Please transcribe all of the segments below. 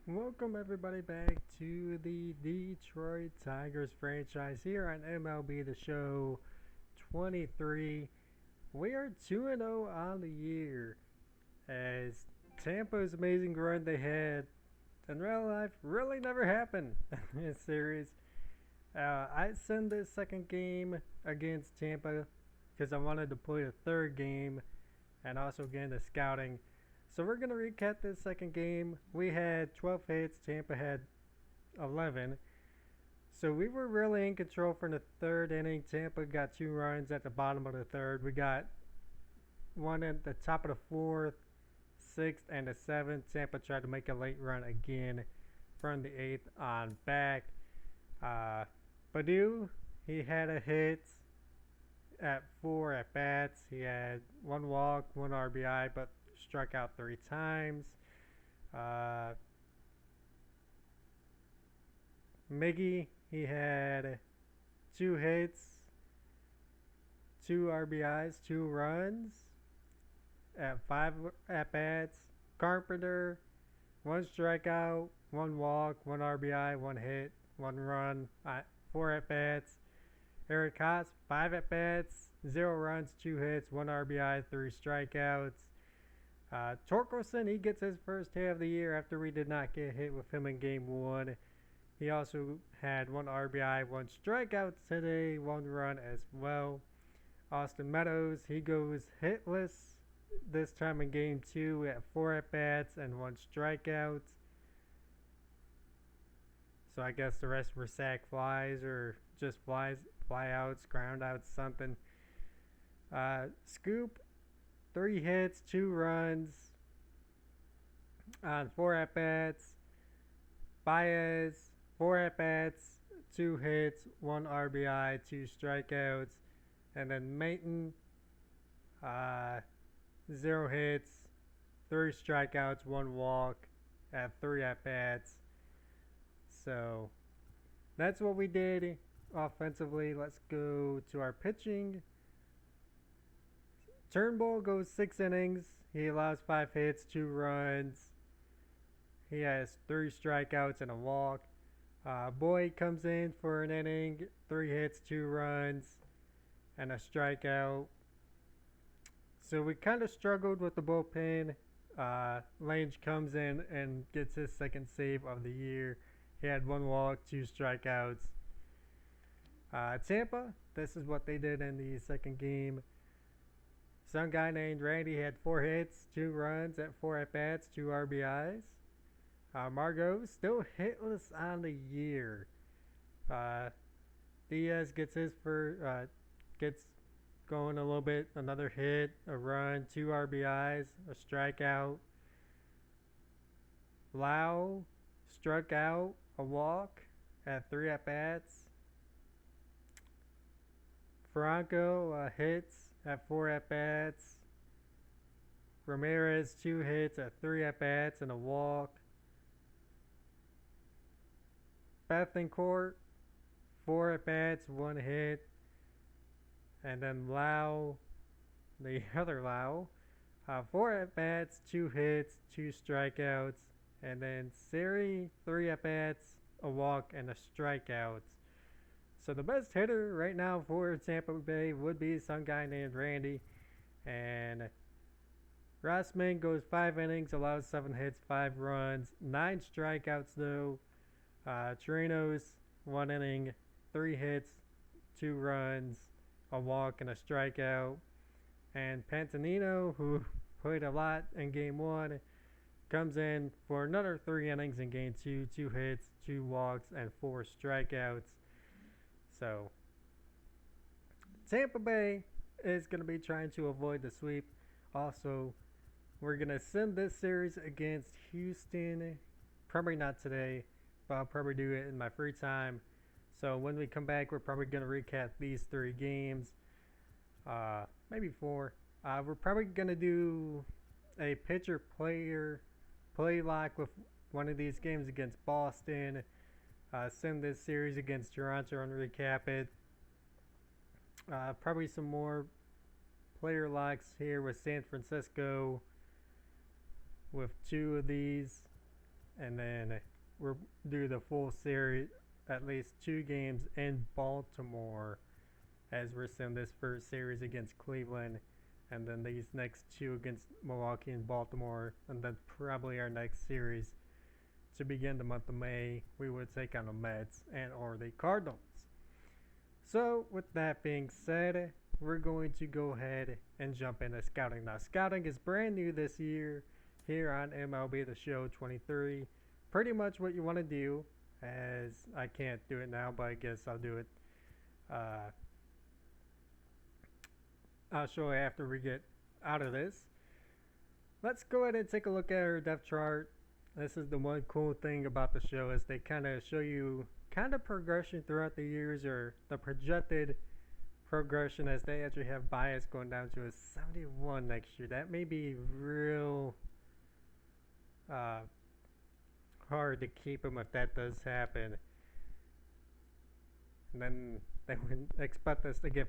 Welcome everybody back to the Detroit Tigers franchise here on MLB The Show 23. We are 2-0 on the year as Tampa's amazing run they had in real life really never happened in this series. I sent this second game against Tampa because I wanted to play a third game and also get into scouting. So we're going to recap this second game. We had 12 hits, Tampa had 11. So we were really in control for the third inning. Tampa got 2 runs at the bottom of the third. We got one at the top of the fourth, sixth, and the seventh. Tampa tried to make a late run again from the eighth on back. Badu, he had a hit at 4 at bats. He had 1 walk, 1 RBI, but struck out 3 times. Uh, Miggy, he had 2 hits, 2 RBIs, 2 runs at 5 at bats. Carpenter, 1 strikeout, 1 walk, 1 RBI, 1 hit, 1 run, 4 at bats. Eric Haas, 5 at bats, 0 runs, 2 hits, 1 RBI, 3 strikeouts. Torkelson, he gets his first hit of the year after we did not get hit with him in game 1. He also had 1 RBI, 1 strikeout today, 1 run as well. Austin Meadows, he goes hitless this time in game 2 at 4 at-bats and 1 strikeout. So I guess the rest were sac flies or just flyouts, groundouts, something. Scoop, 3 hits, 2 runs on 4 at-bats. Baez, 4 at-bats, 2 hits, 1 RBI, 2 strikeouts. And then Mayton, 0 hits, 3 strikeouts, 1 walk at 3 at-bats. So that's what we did offensively. Let's go to our pitching. Turnbull goes 6 innings. He allows 5 hits, 2 runs. He has 3 strikeouts and a walk. Boyd comes in for an inning, 3 hits, 2 runs, and a strikeout. So we kind of struggled with the bullpen. Lange comes in and gets his second save of the year. He had 1 walk, 2 strikeouts. Tampa, this is what they did in the second game. Some guy named Randy had 4 hits, 2 runs at 4 at-bats, 2 RBIs. Margot still hitless on the year. Diaz gets gets going a little bit. Another hit, a run, 2 RBIs, a strikeout. Lau struck out, a walk at 3 at-bats. Franco hits at 4 at-bats. Ramirez 2 hits at 3 at-bats and a walk. Bethencourt 4 at-bats, 1 hit. And then Lau, the other Lau, 4 at-bats, 2 hits, 2 strikeouts. And then Siri 3 at-bats, a walk, and a strikeout. So the best hitter right now for Tampa Bay would be some guy named Randy. And Rossman goes 5 innings, allows 7 hits, 5 runs, 9 strikeouts though. Chirinos, 1 inning, 3 hits, 2 runs, a walk, and a strikeout. And Pantanino, who played a lot in game 1, comes in for another 3 innings in game 2, 2 hits, 2 walks, and 4 strikeouts. So Tampa Bay is going to be trying to avoid the sweep. Also, we're going to send this series against Houston. Probably not today, but I'll probably do it in my free time. So when we come back, we're probably going to recap these 3 games. Maybe 4. We're probably going to do a pitcher-player play lock with one of these games against Boston. Send this series against Toronto and recap it. Probably some more player locks here with San Francisco with 2 of these. and then we'll do the full series, at least 2 games in Baltimore, as we're seeing this first series against Cleveland, and then these next 2 against Milwaukee and Baltimore, and then probably our next series to begin the month of May, we would take on the Mets and or the Cardinals. So with that being said, we're going to go ahead and jump into scouting. Now, scouting is brand new this year here on MLB The Show 23. Pretty much what you want to do, as I can't do it now, but I guess I'll do it. I'll show you after we get out of this. Let's go ahead and take a look at our depth chart. This is the one cool thing about the show, is they kind of show you kind of progression throughout the years, or the projected progression, as they actually have bias going down to a 71 next year. That may be real hard to keep him if that does happen. And then they would expect us to get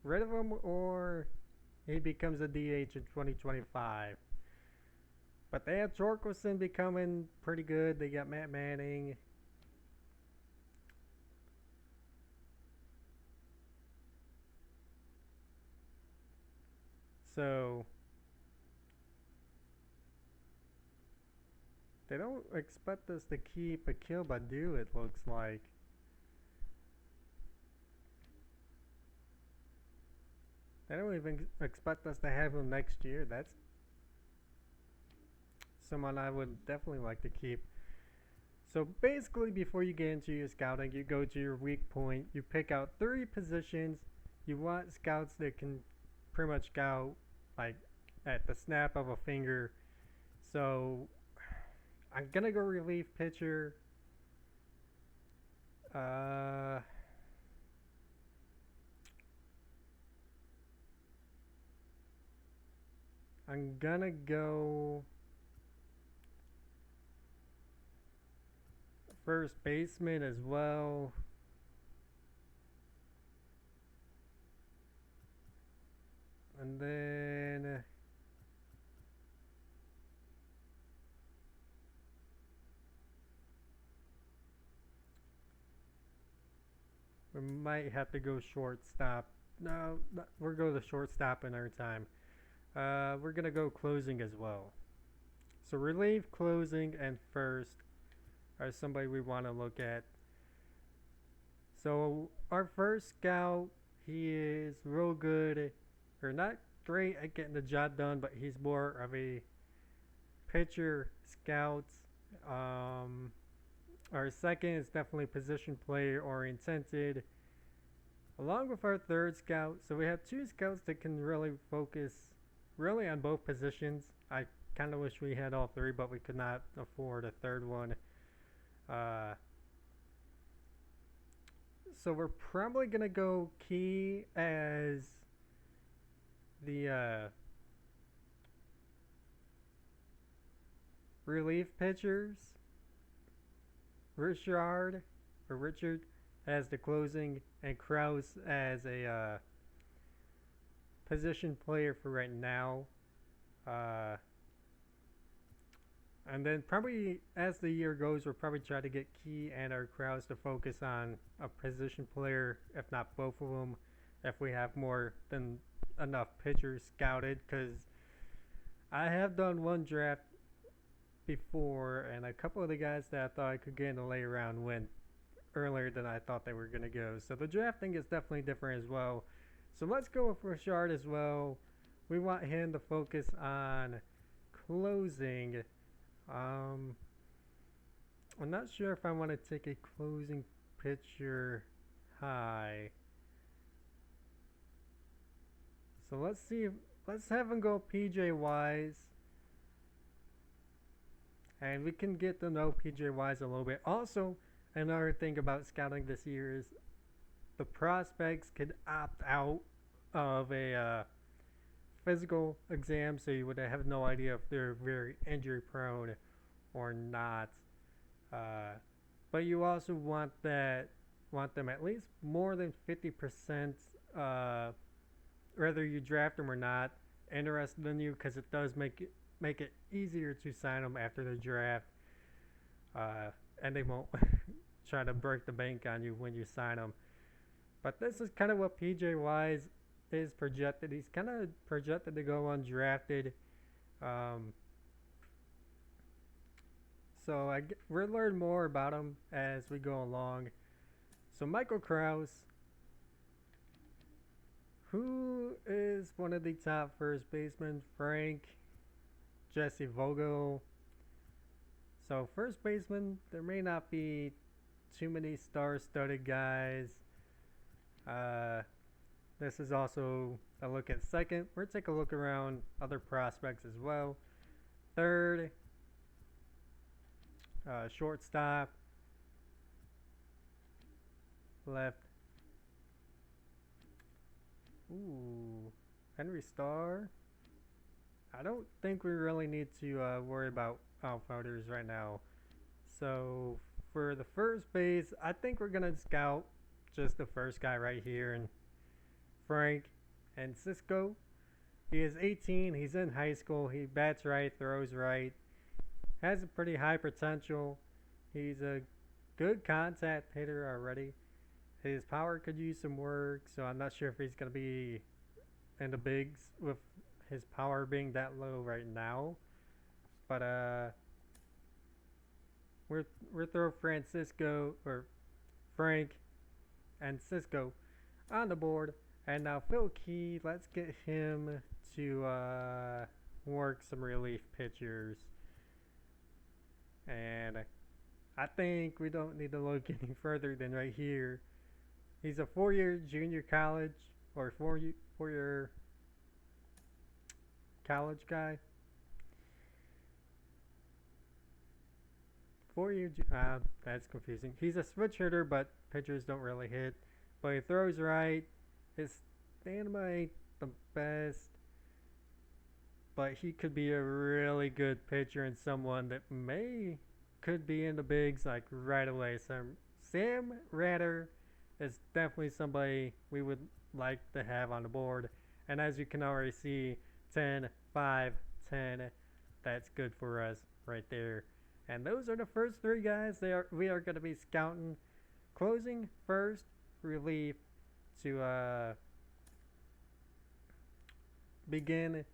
rid of him, or he becomes a DH in 2025. But they have Torkelson becoming pretty good. They got Matt Manning. So they don't expect us to keep Akil Badu, it looks like. They don't even expect us to have him next year. That's someone I would definitely like to keep. So basically, before you get into your scouting, you go to your weak point. You pick out 3 positions. You want scouts that can pretty much scout like at the snap of a finger. So I'm gonna go relief pitcher. I'm gonna go first baseman as well. And then we might have to go shortstop. No, we're going to shortstop in our time. We're gonna go closing as well. So relief, closing, and first are somebody we want to look at. So our first scout, he is real good, or not great at getting the job done, but he's more of a pitcher scout. Our second is definitely position player oriented, along with our third scout. So we have 2 scouts that can really focus really on both positions. I kind of wish we had all 3, but we could not afford a third one. So we're probably going to go Key as the relief pitchers. Richard as the closing, and Kraus as a position player for right now. And then probably as the year goes, we'll probably try to get Key and our Kraus to focus on a position player, if not both of them, if we have more than enough pitchers scouted. Because I have done one draft before, and a couple of the guys that I thought I could get in the late round went earlier than I thought they were going to go. So the drafting is definitely different as well. So let's go with Richard as well. We want him to focus on closing. I'm not sure if I want to take a closing pitcher high. So let's see. Let's have him go PJ Wise. And we can get to know PJ Wise a little bit. Also, another thing about scouting this year is the prospects could opt out of a physical exam, so you would have no idea if they're very injury prone or not. But you also want them at least more than 50%, whether you draft them or not, interested in you, because it does make it easier to sign them after the draft. and they won't try to break the bank on you when you sign them. But this is kind of what PJ Wise is projected. He's kind of projected to go undrafted. Um, so we'll learn more about him as we go along. So Michael Krause, who is one of the top first basemen, Frank, Jesse Vogel. So first baseman, there may not be too many star-studded guys. Uh, this is also a look at second. We're gonna take a look around other prospects as well. Third, shortstop, left. Ooh, Henry Starr. I don't think we really need to worry about outfielders right now. So for the first base, I think we're gonna scout just the first guy right here, and Frank and Cisco. He is 18. He's in high school. He bats right, throws right, has a pretty high potential. He's a good contact hitter already. His power could use some work, so I'm not sure if he's going to be in the bigs with his power being that low right now. But we're throw Francisco or Frank and Cisco on the board, and now Phil Key. Let's get him to work some relief pitchers, and I think we don't need to look any further than right here. He's a 4-year junior college or 4-year college guy. 4-year. That's confusing. He's a switch hitter, but pitchers don't really hit. But he throws right. His stamina ain't the best, but he could be a really good pitcher and someone that could be in the bigs like right away. So Sam Ratter is definitely somebody we would like to have on the board. And as you can already see, 10, 5, 10, that's good for us right there. And those are the first three guys we are going to be scouting. Closing, first, relief to begin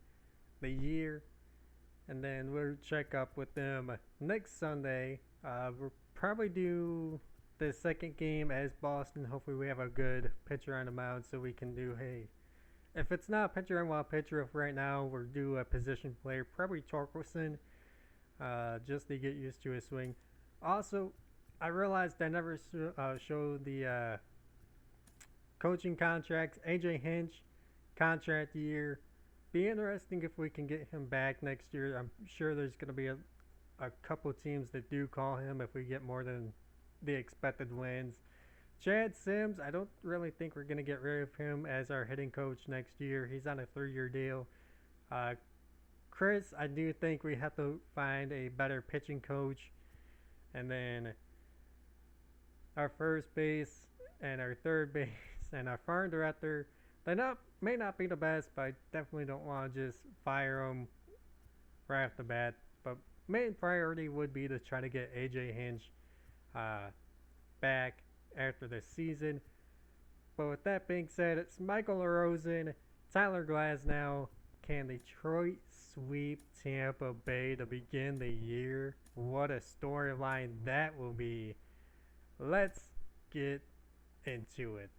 the year. And then we'll check up with them next Sunday. We'll probably do the second game as Boston. Hopefully we have a good pitcher on the mound so we can do, hey, if it's not a pitcher I want to pitcher, if right now we'll do a position player, probably Torkelson, just to get used to his swing. Also, I realized I never showed the coaching contracts. AJ Hinch, contract year. Be interesting if we can get him back next year. I'm sure there's going to be a couple teams that do call him if we get more than the expected wins. Chad Sims, I don't really think we're going to get rid of him as our hitting coach next year. He's on a 3-year deal. Chris, I do think we have to find a better pitching coach. And then our first base and our third base and our farm director, they may not be the best, but I definitely don't want to just fire them right off the bat. But main priority would be to try to get AJ Hinch back after the season. But with that being said, it's Michael Rosen, Tyler Glasnow. Can Detroit sweep Tampa Bay to begin the year? What a storyline that will be. Let's get into it.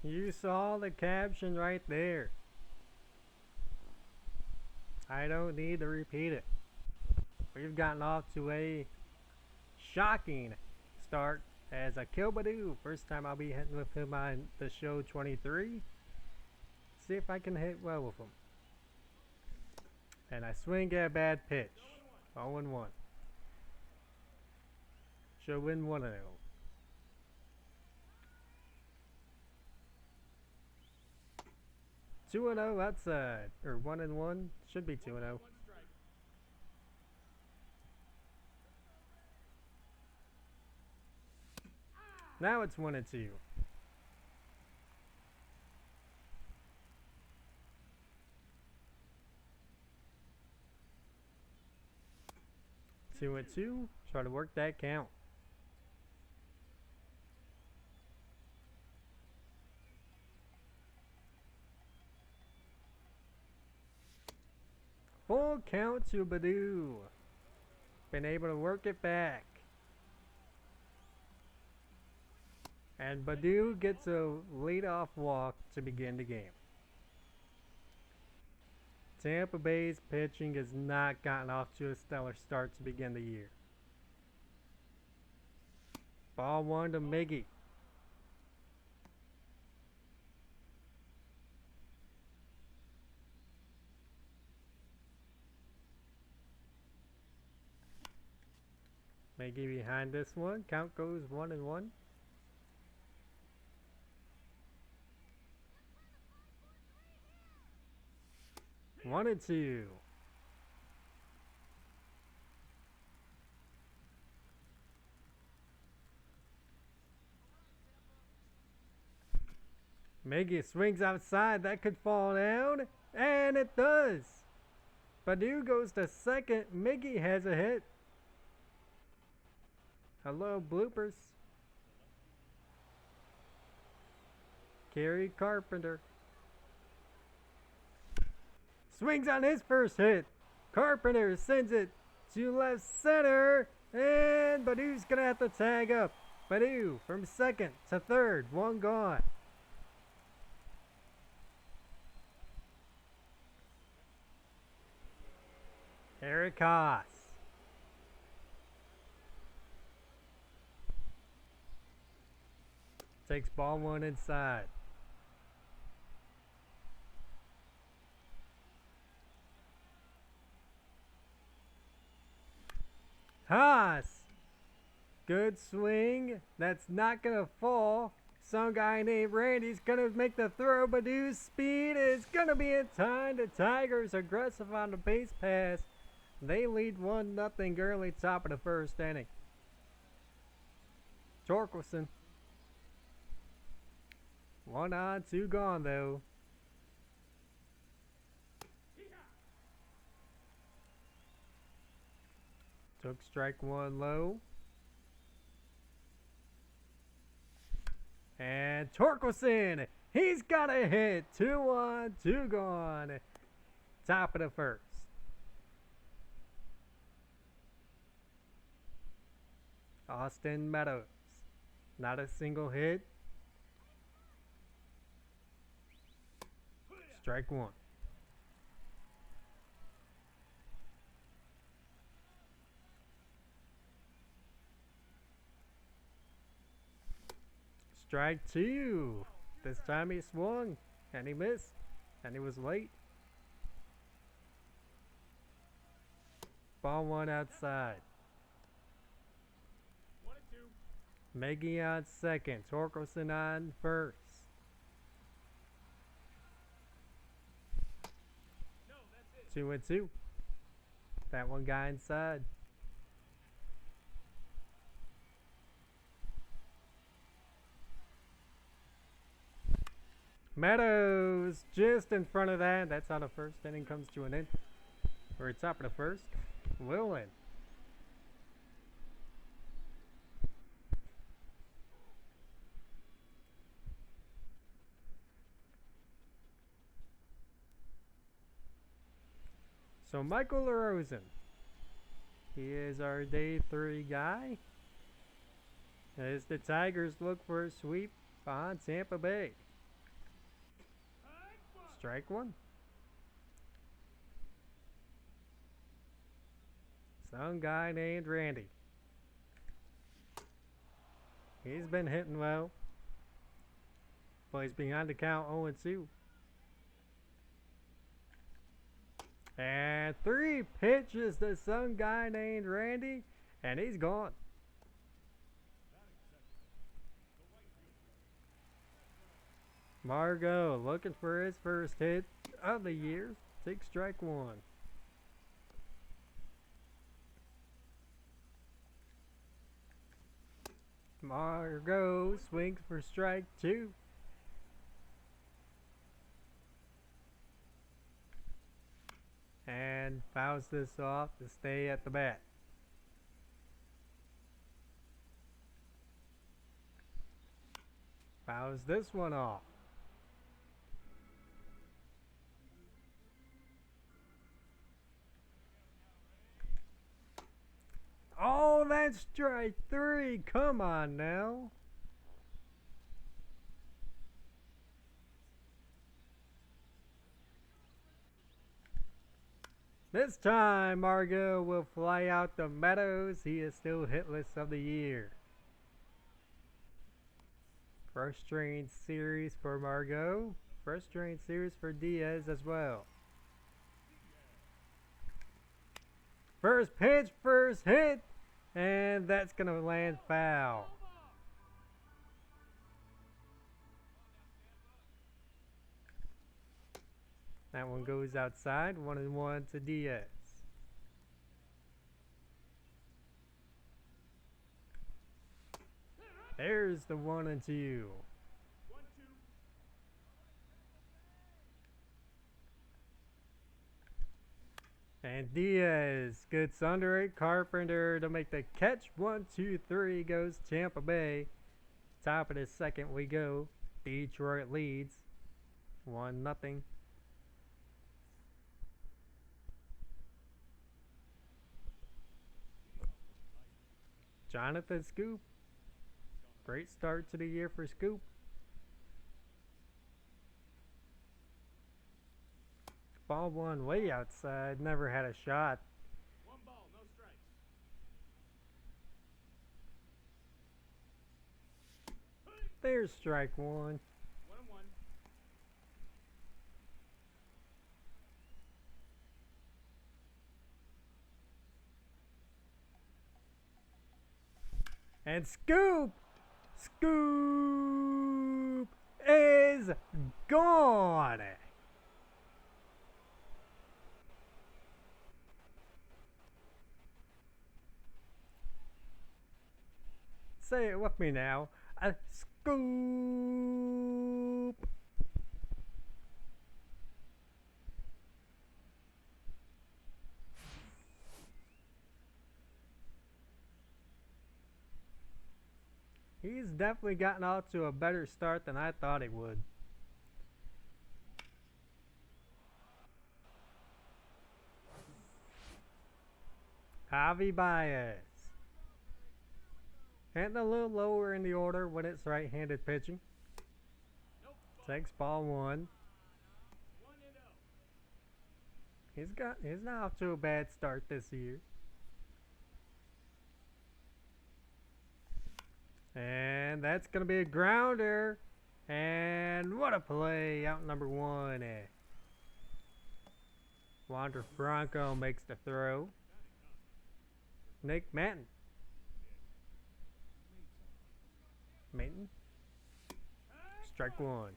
You saw the caption right there. I don't need to repeat it. We've gotten off to a shocking start as I kill Badu. First time I'll be hitting with him on the show 23. See if I can hit well with him. And I swing at a bad pitch. 0-1. Should win 1-0. 2-0 outside. Or 1-1. Should be 2-0. Now it's 1-2. Two and two. Try to work that count. Full count to Badu. Been able to work it back. And Badu gets a leadoff walk to begin the game. Tampa Bay's pitching has not gotten off to a stellar start to begin the year. Ball one to Miggy. Miggy behind this one. Count goes 1-1. 1-2. Miggy swings outside. That could fall down. And it does. Badu goes to second. Miggy has a hit. Hello, bloopers. Kerry Carpenter. Swings on his first hit. Carpenter sends it to left center. And Badu's going to have to tag up. Badu from second to third. One gone. Eric Haas. Takes ball one inside. Haas. Good swing. That's not going to fall. Some guy named Randy's going to make the throw. Badu's speed is going to be in time. The Tigers aggressive on the base pass. They lead 1-0 early top of the first inning. Torkelson. 1 on, 2 gone though. Took strike one low. And Torkelson, he's got a hit. 2 on, 2 gone. Top of the first. Austin Meadows. Not a single hit. Strike one. Strike two. This time he swung and he missed and he was late. Ball one outside. 1-2. Miggy on second. Torkelson on first. No, that's it. 2-2. That one guy inside. Meadows just in front of that. That's how the first inning comes to an end. Or top of the first. Will win. So Michael LaRosen. He is our day 3 guy. As the Tigers look for a sweep on Tampa Bay. Strike one. Some guy named Randy. He's been hitting well. But he's behind the count 0-2. And 3 pitches to some guy named Randy. And he's gone. Margot looking for his first hit of the year. 6 strike 1. Margot swings for strike 2. And fouls this off to stay at the bat. Fouls this one off. Oh, that's strike 3. Come on now. This time, Margot will fly out the meadows. He is still hitless of the year. Frustrating series for Margot. Frustrating series for Diaz as well. First pitch, first hit, and that's going to land foul. That one goes outside, 1-1 to Diaz. There's the 1-2. And Diaz gets under it. Carpenter to make the catch. 1-2-3 goes Tampa Bay. Top of the second we go. Detroit leads 1-0. Jonathan Scoop. Great start to the year for Scoop. Ball one way outside. Never had a shot. 1 ball, no strikes. There's strike 1. 1-1. And Scoop is gone. Say it with me now. A scoop. He's definitely gotten off to a better start than I thought he would. Javi Baez. Hitting a little lower in the order when it's right-handed pitching. Takes ball 1. He's not off to a bad start this year. And that's going to be a grounder. And what a play. Out number 1. Wander Franco makes the throw. Nick Manton. Strike 1.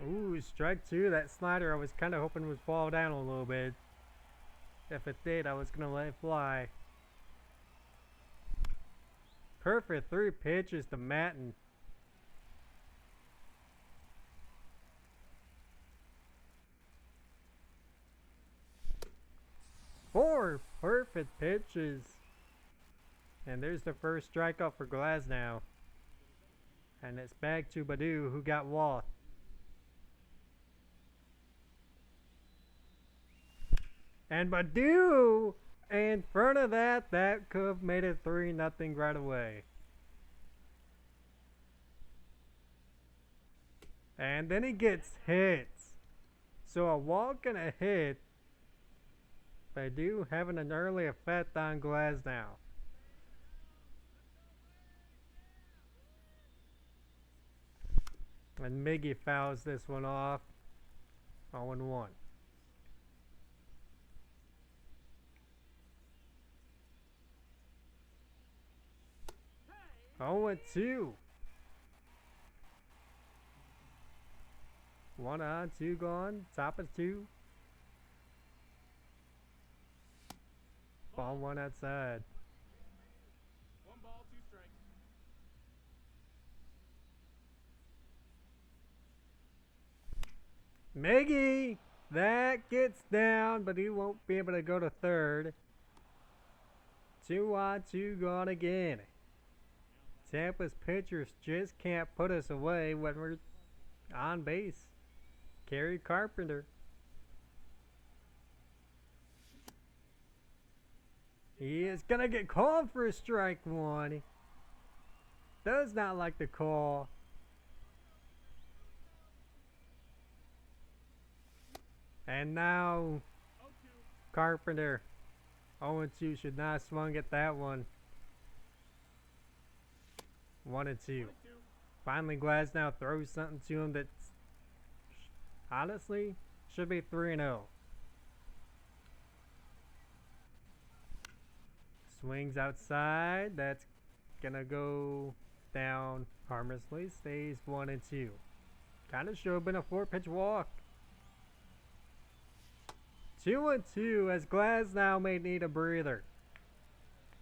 Ooh, strike 2. That slider I was kind of hoping would fall down a little bit. If it did, I was going to let it fly. Perfect 3 pitches to Manton. 4 perfect pitches. And there's the first strikeout for Glasnow. And it's back to Badu, who got walked. And Badu in front of that, that could have made it 3-0 right away. And then he gets hit. So a walk and a hit, they do having an early effect on Glasnow. And Miggy fouls this one off. 0-1. 0-2. 1 on, 2 gone. Top of 2. Ball 1 outside. 1 ball, 2 strikes. Miggy! That gets down, but he won't be able to go to third. 2 on, 2 gone again. Tampa's pitchers just can't put us away when we're on base. Kerry Carpenter. He is going to get called for a strike 1. He does not like the call. And now 0-2. Carpenter. 0-2 should not have swung at that one. 1-2. 22. Finally, Glasnow throws something to him that honestly should be 3-0. Swings outside. That's gonna go down harmlessly. Stays 1-2. Kind of should have been a 4-pitch walk. 2-2 as Glasnow may need a breather.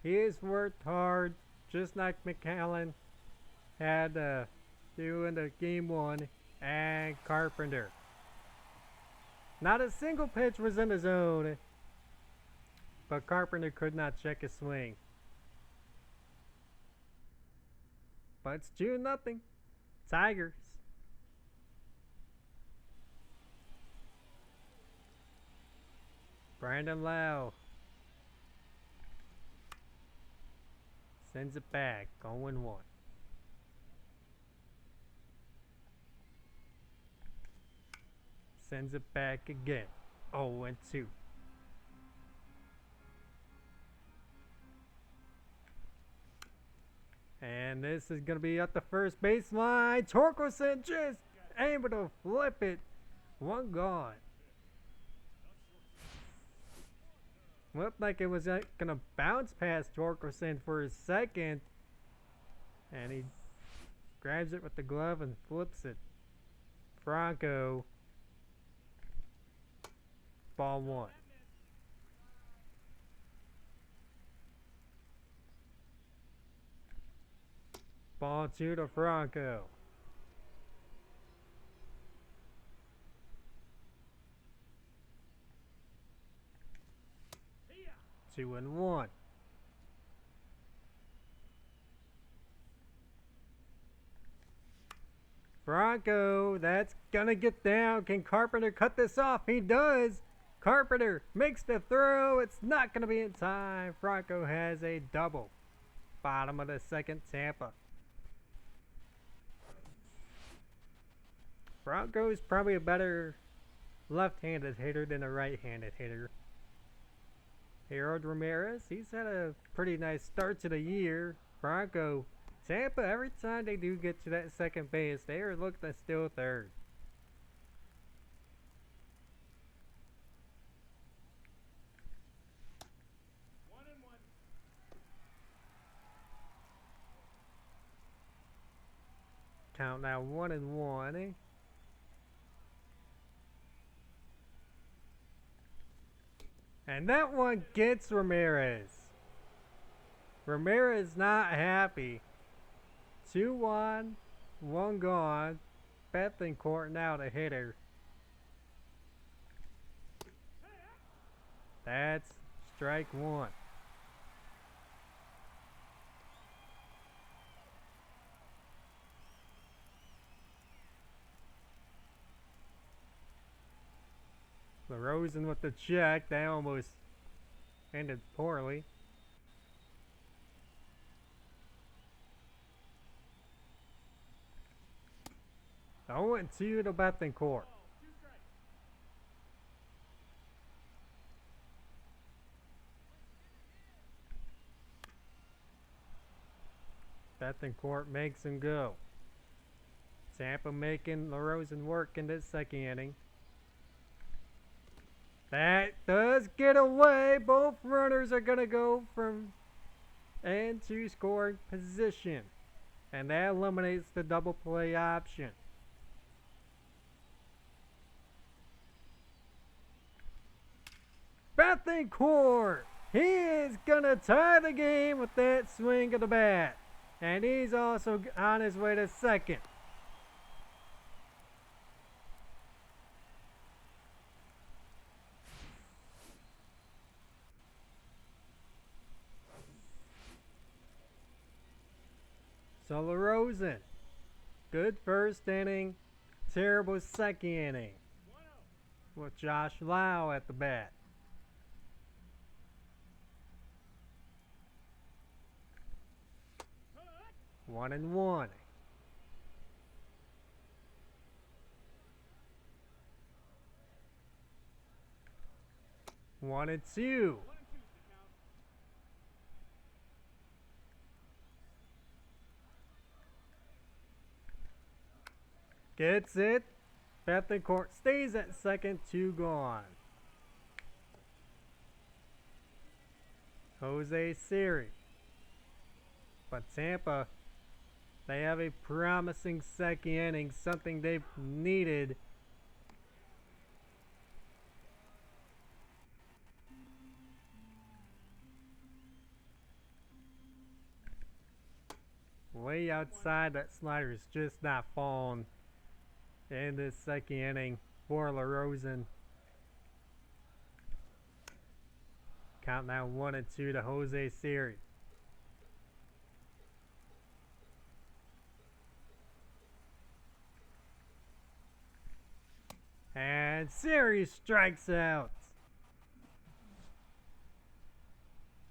He has worked hard, just like McAllen had to do in the game 1, and Carpenter. Not a single pitch was in the zone, but Carpenter could not check his swing. But it's 2-0. Tigers. Brandon Lau sends it back, 0-1. Sends it back again, 0-2. And this is going to be at the first baseline. Torkelson just able to flip it. 1 gone. Looked like it was going to bounce past Torkelson for a second. And he grabs it with the glove and flips it. Franco. Ball 1. Ball 2 to Franco. See ya. 2-1. Franco, that's gonna get down. Can Carpenter cut this off? He does. Carpenter makes the throw. It's not gonna be in time. Franco has a double. Bottom of the second, Tampa. Franco's probably a better left-handed hitter than a right-handed hitter. Harold Ramirez, he's had a pretty nice start to the year. Franco, Tampa, every time they do get to that second base, they are looking to steal third. Count now 1-1. And that one gets Ramirez. Ramirez not happy. 2-1, 1 gone. Bethencourt now the hitter. That's strike 1. LaRosen with the check. They almost ended poorly. I went to the Bethencourt. Ball, 2 strikes. Bethencourt makes him go. Tampa making LaRosen work in this second inning. That does get away. Both runners are going to go from into scoring position. And that eliminates the double play option. Bethencourt! He is going to tie the game with that swing of the bat. And he's also on his way to second. So LaRosen, good first inning, terrible second inning 1-0. with Josh Lau at the bat. Cut. 1-1. One and 2. 1-2's the count. Gets it. Bethencourt stays at second, 2 gone. Jose Siri. But Tampa, they have a promising second inning, something they've needed. Way outside, that slider's just not falling in this second inning for LaRosen. Count now 1-2 to Jose Siri. And Siri strikes out.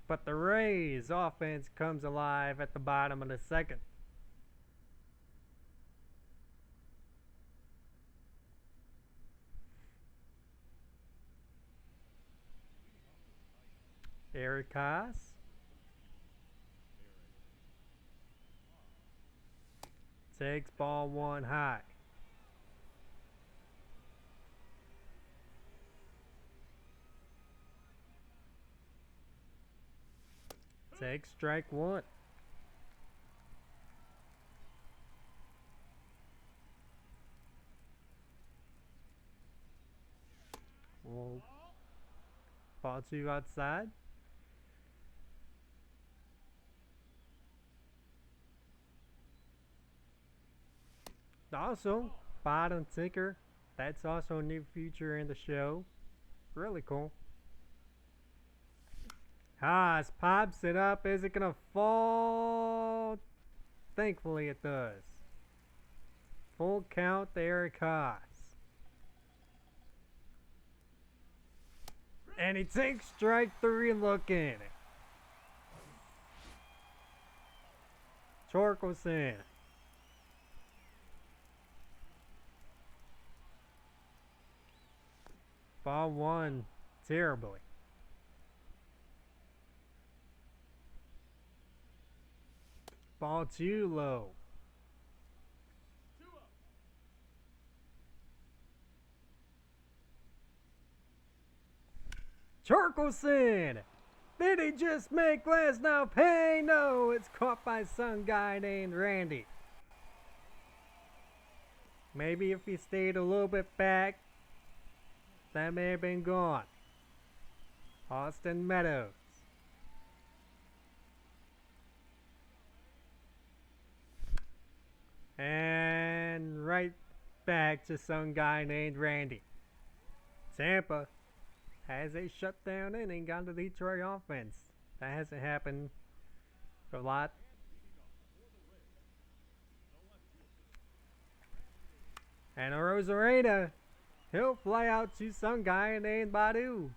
But the Rays offense comes alive at the bottom of the second. Eric Haas takes ball 1 high. Takes strike 1. Well, ball 2 outside. Also, bottom tinker. That's also a new feature in the show. Really cool. Haas pops it up. Is it going to fall? Thankfully it does. Full count to Eric Haas. And he takes strike 3 looking. Torkelson. Ball 1 terribly. Ball 2 low. 2-0. Torkelson! Did he just make Glasnow pay? No, it's caught by some guy named Randy. Maybe if he stayed a little bit back, that may have been gone. Austin Meadows. And right back to some guy named Randy. Tampa has a shutdown inning on the Detroit offense. That hasn't happened a lot. And Rosarena, he'll fly out to some guy named Badu.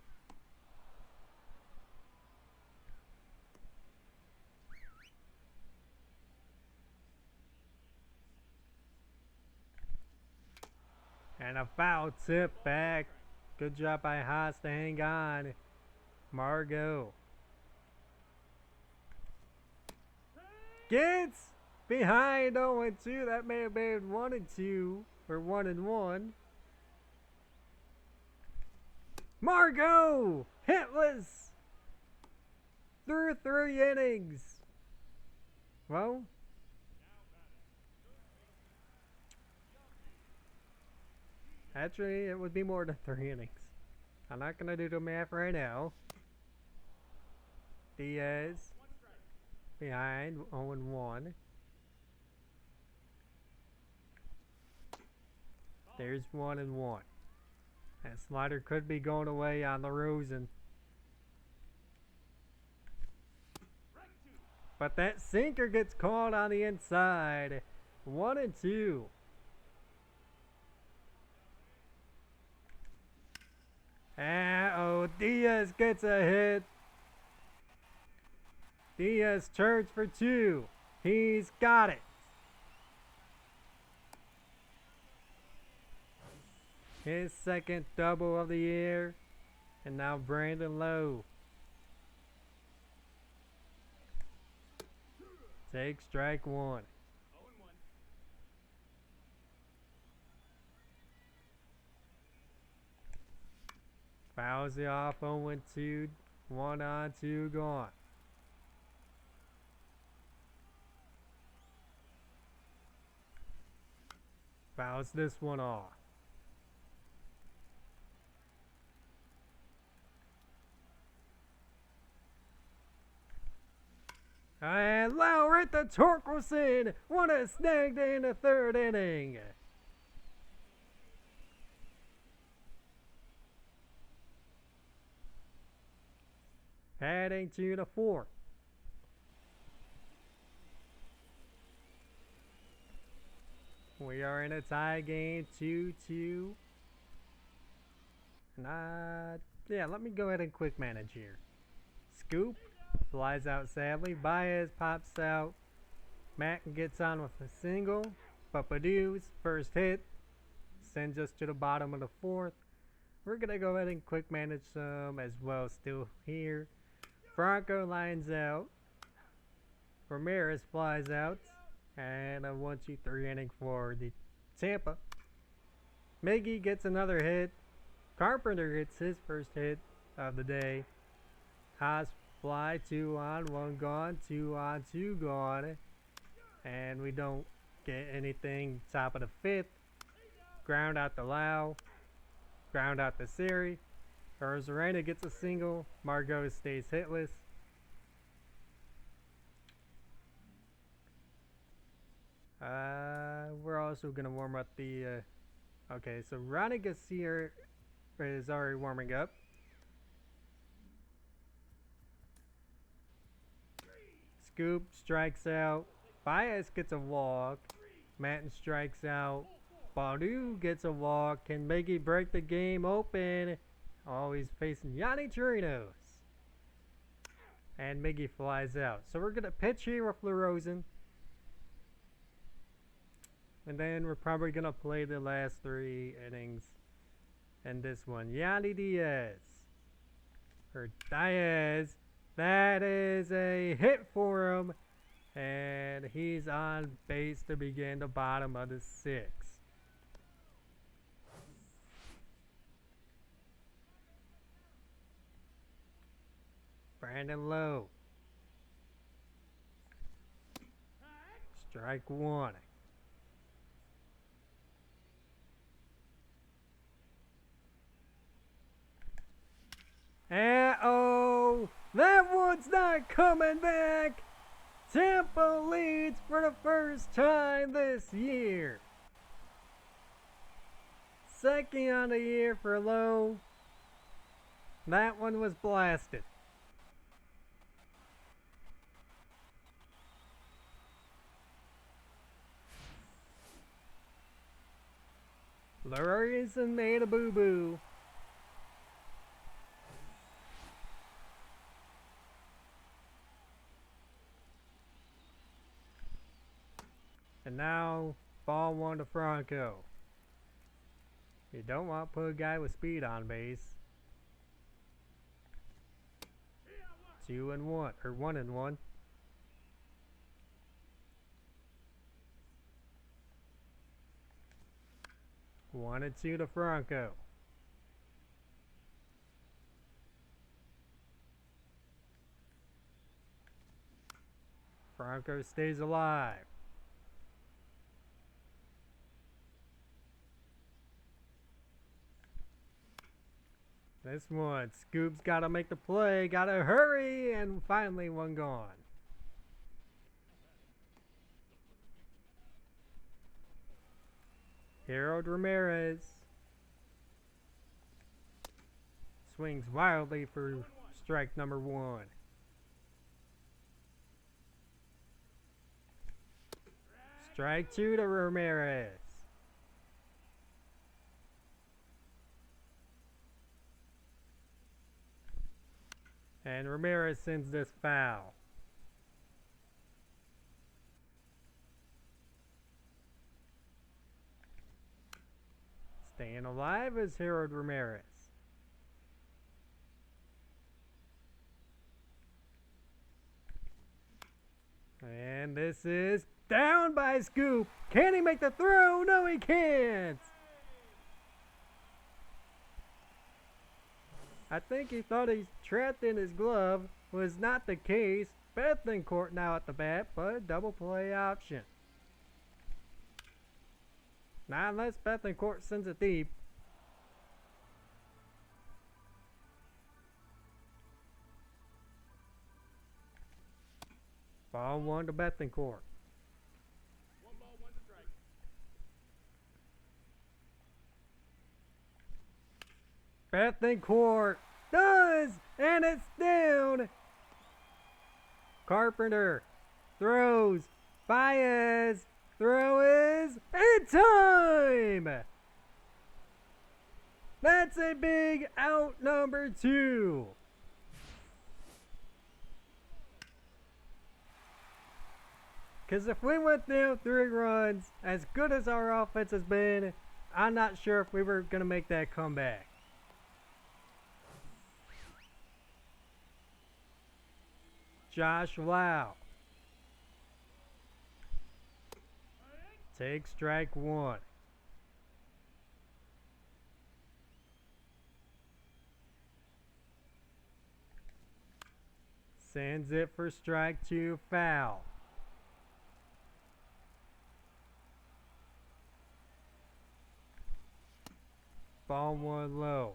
And a foul tip back. Good job by Haas to hang on. Margot gets behind 0-2. That may have been 1-2 or 1-1. Margot hitless through 3 innings. Well, actually, it would be more than 3 innings. I'm not gonna do the math right now. Diaz behind 0-1. There's 1-1. That slider could be going away on the Rosen. But that sinker gets caught on the inside. 1-2. Uh-oh, Diaz gets a hit. Diaz turns for 2. He's got it. His second double of the year. And now Brandon Lowe takes strike 1. Fouls it off 0-2. 1-2 gone. Fouls this one off. And Lauer at the Torkelson. One is snagged in the 3rd inning. Heading to the 4th. We are in a tie game, 2-2. And yeah, let me go ahead and quick manage here. Scoop flies out sadly. Baez pops out. Matt gets on with a single. But Padu's first hit sends us to the bottom of the 4th. We're going to go ahead and quick manage some as well still here. Franco lines out. Ramirez flies out. And a 1-2-3 inning for the Tampa. Miggy gets another hit. Carpenter gets his first hit of the day. Haas fly, 2 on, 1 gone, 2 on, 2 gone. And we don't get anything top of the 5th. Ground out the Lau. Ground out the Siri. Urzarena gets a single. Margot stays hitless. We're also going to warm up the... okay, so Ronnie Garcia is already warming up. Scoop strikes out. Baez gets a walk. Matten strikes out. Badu gets a walk. Can Miggy break the game open? Always facing Yanni Chirinos. And Miggy flies out. So we're going to pitch here with LaRosen. And then we're probably going to play the last 3 innings in this one. Yanni Diaz. Or Diaz. That is a hit for him. And he's on base to begin the bottom of the 6th. Brandon Lowe. Strike 1. Uh-oh! That one's not coming back! Tampa leads for the first time this year. Second on the year for Lowe. That one was blasted. Larison made a boo-boo. And now, ball 1 to Franco. You don't want to put a guy with speed on base. 2-1, or 1-1. One and two to Franco. Franco stays alive. This one, Scoop's got to make the play, got to hurry, and finally one gone. Harold Ramirez swings wildly for strike number one. Strike two to Ramirez. And Ramirez sends this foul. Staying alive is Harold Ramirez. And this is down by Scoop. Can he make the throw? No, he can't. I think he thought he's trapped in his glove. Was not the case. Bethencourt now at the bat, but double play option. Not unless Bethencourt sends it deep. Ball one to Bethencourt. 1 ball, 1 strike. Bethencourt does, and it's down. Carpenter throws. Baez throw is in time. That's a big out number two. Because if we went down 3 runs, as good as our offense has been, I'm not sure if we were going to make that comeback. Josh Lau takes strike one. Sends it for strike two, foul. Ball one low.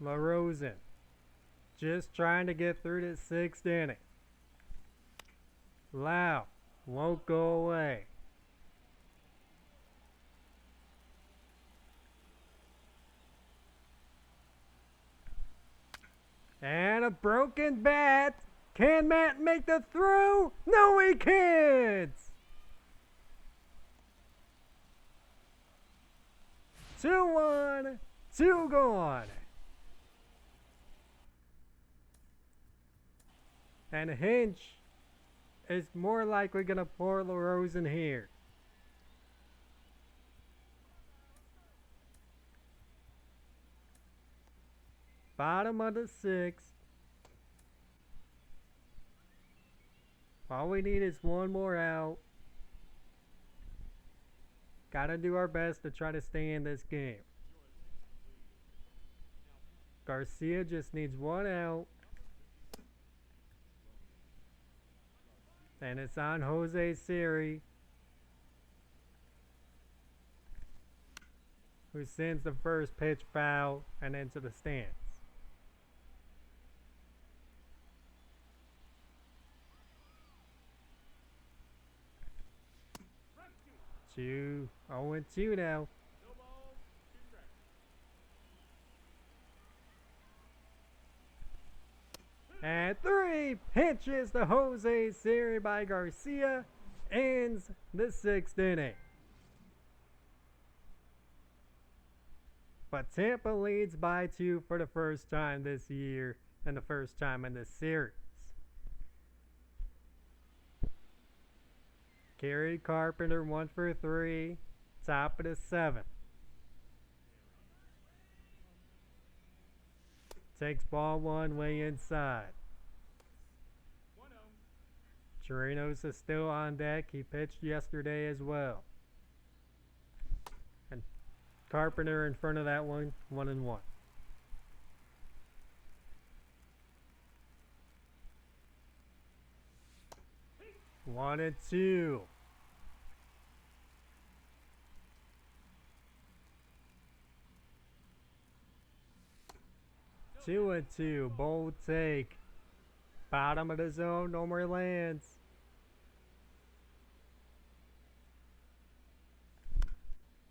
LaRosen just trying to get through the 6th inning. Lau won't go away. And a broken bat. Can Matt make the throw? No, he can't. 2-1, 2 gone. And Hinch is more likely going to pour LaRosen here. Bottom of the 6th. All we need is one more out. Gotta do our best to try to stay in this game. Garcia just needs one out. And it's on Jose Siri, who sends the first pitch foul and into the stands. Two, 0-2 now. No ball, 2 strikes. And 3 pitches to Jose Siri by Garcia. Ends the 6th inning. But Tampa leads by 2 for the first time this year and the first time in this series. Kerry Carpenter 1 for 3, top of the 7th. Takes ball one way inside. 1-0. Chirinos is still on deck. He pitched yesterday as well. And Carpenter in front of that one, 1-1. One and two. 2-2. Bold take. Bottom of the zone. No more lands.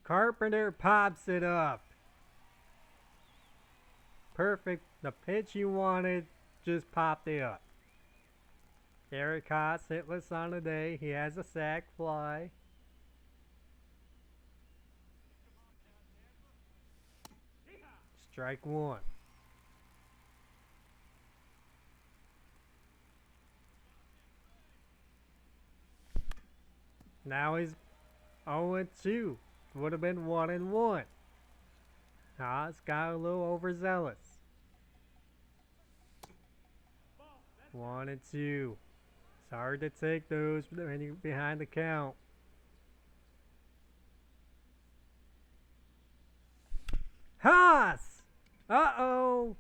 Carpenter pops it up. Perfect. The pitch you wanted just popped it up. Eric Haas hitless on the day. He has a sac fly. Strike one. Now he's 0-2. Would have been 1-1. Haas got a little overzealous. 1-2. It's hard to take those when you're behind the count. Haas! Uh-oh!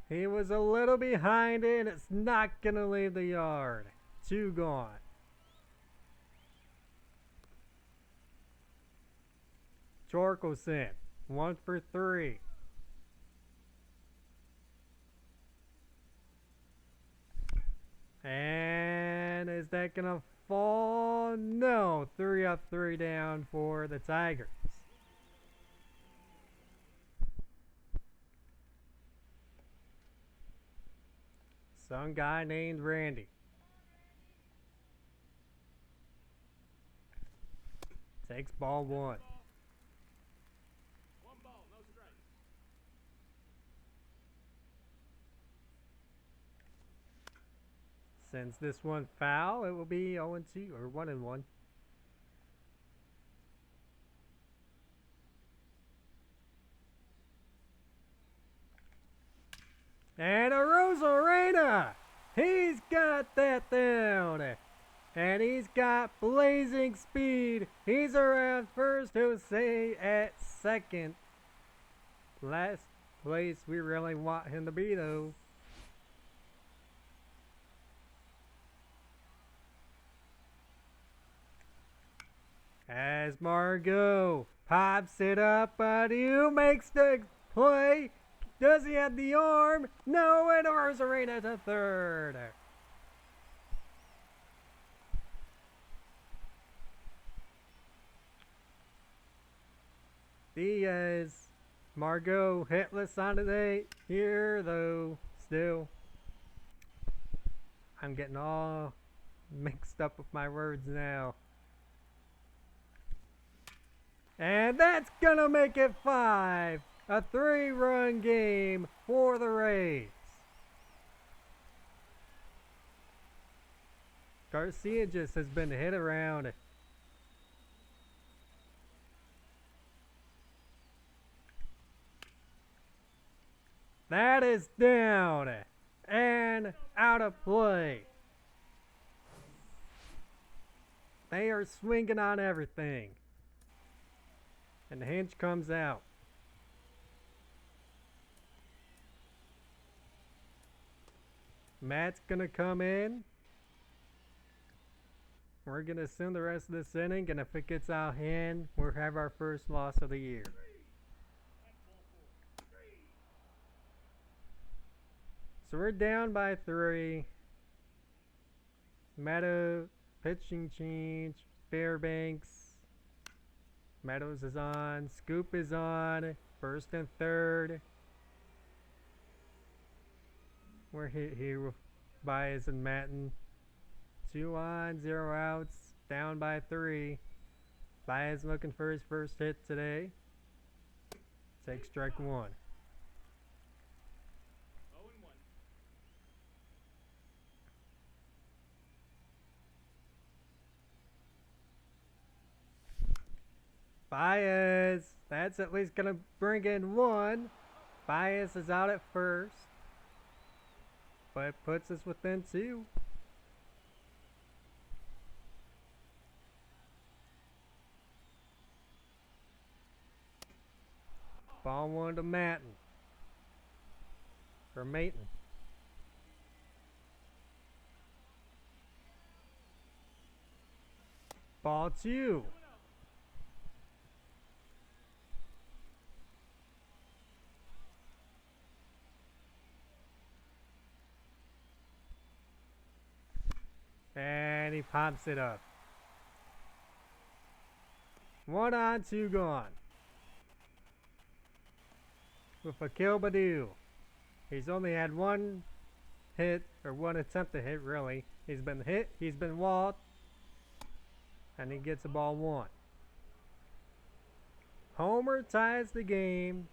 He was a little behind it, and it's not going to leave the yard. 2 gone. Torkelson, 1 for 3. And is that going to fall? No. 3 up, 3 down for the Tigers. Some guy named Randy. Takes ball 1. 1 ball, no strikes. Since this one foul, it will be 0-2 or 1-1. And a Rosarena! He's got that down! And he's got blazing speed. He's around first, Jose at second. Last place we really want him to be, though. As Margot pops it up, but who makes the play? Does he have the arm? No, and Rosarena to third. Diaz, Margot hitless on today. Here, though, still. I'm getting all mixed up with my words now. And that's gonna make it 5. A 3-run game for the Rays. Garcia just has been hit around. That is down and out of play. They are swinging on everything. And Hinch comes out. Matt's going to come in. We're going to assume the rest of this inning, and if it gets out hand, we'll have our first loss of the year. So we're down by 3. Meadow, pitching change, Fairbanks. Meadows is on, Scoop is on, first and third. We're hit here with Baez and Matten. 2 on, 0 outs, down by 3. Baez looking for his first hit today. Take strike 1. 0-1. Baez, that's at least gonna bring in 1. Bias is out at first, but it puts us within 2. Ball 1 to Maton. Or Maton. Ball 2. And he pops it up. 1 on, 2 gone. With a kill Badu. He's only had 1 hit, or 1 attempt to hit, really. He's been hit, he's been walked, and he gets a ball 1. Homer ties the game.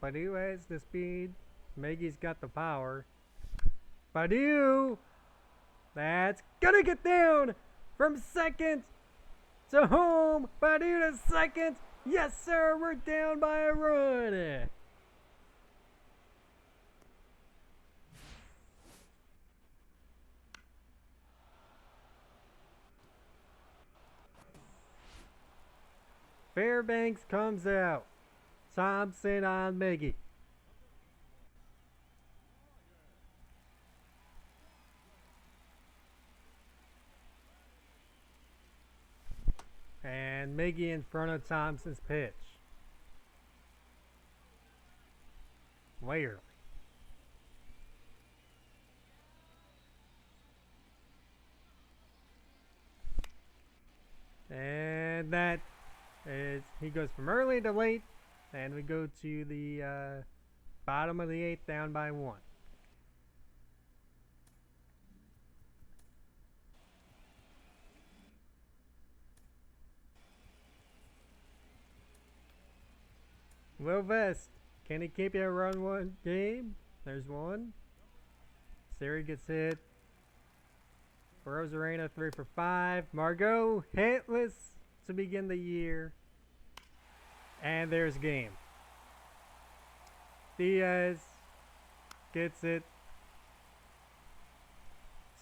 Badu has the speed. Maggie's got the power. Badu! That's gonna get down from second to home. Badu to second. Yes, sir. We're down by a run. Fairbanks comes out. Thompson on Miggy. And Miggy in front of Thompson's pitch. Way early. And that is, he goes from early to late. And we go to the bottom of the 8th, down by 1. Will Vest, can he keep it a run 1 game? There's 1. Siri gets hit. Rosarena 3 for 5. Margot hitless to begin the year. And there's game. Diaz gets it.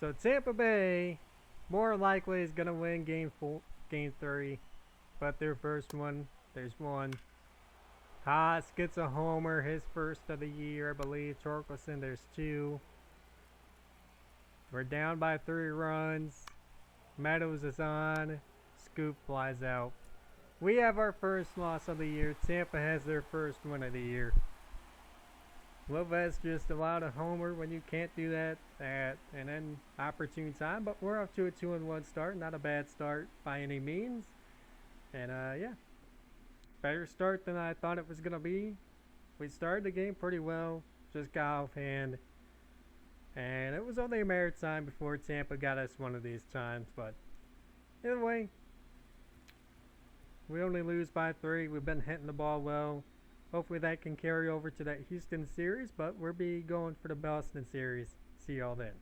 So Tampa Bay more likely is gonna win game 3, but their first one, there's 1. Haas gets a homer, his first of the year, I believe. Torkelson, there's 2. We're down by 3 runs. Meadows is on. Scoop flies out. We have our first loss of the year. Tampa has their first win of the year. Lopez just allowed a homer when you can't do that at an inopportune time, but we're off to a 2-1 start. Not a bad start by any means. And yeah, better start than I thought it was going to be. We started the game pretty well, just got offhand. And it was only a matter of time before Tampa got us one of these times. But either way, we only lose by 3. We've been hitting the ball well. Hopefully that can carry over to that Houston series, but we'll be going for the Boston series. See y'all then.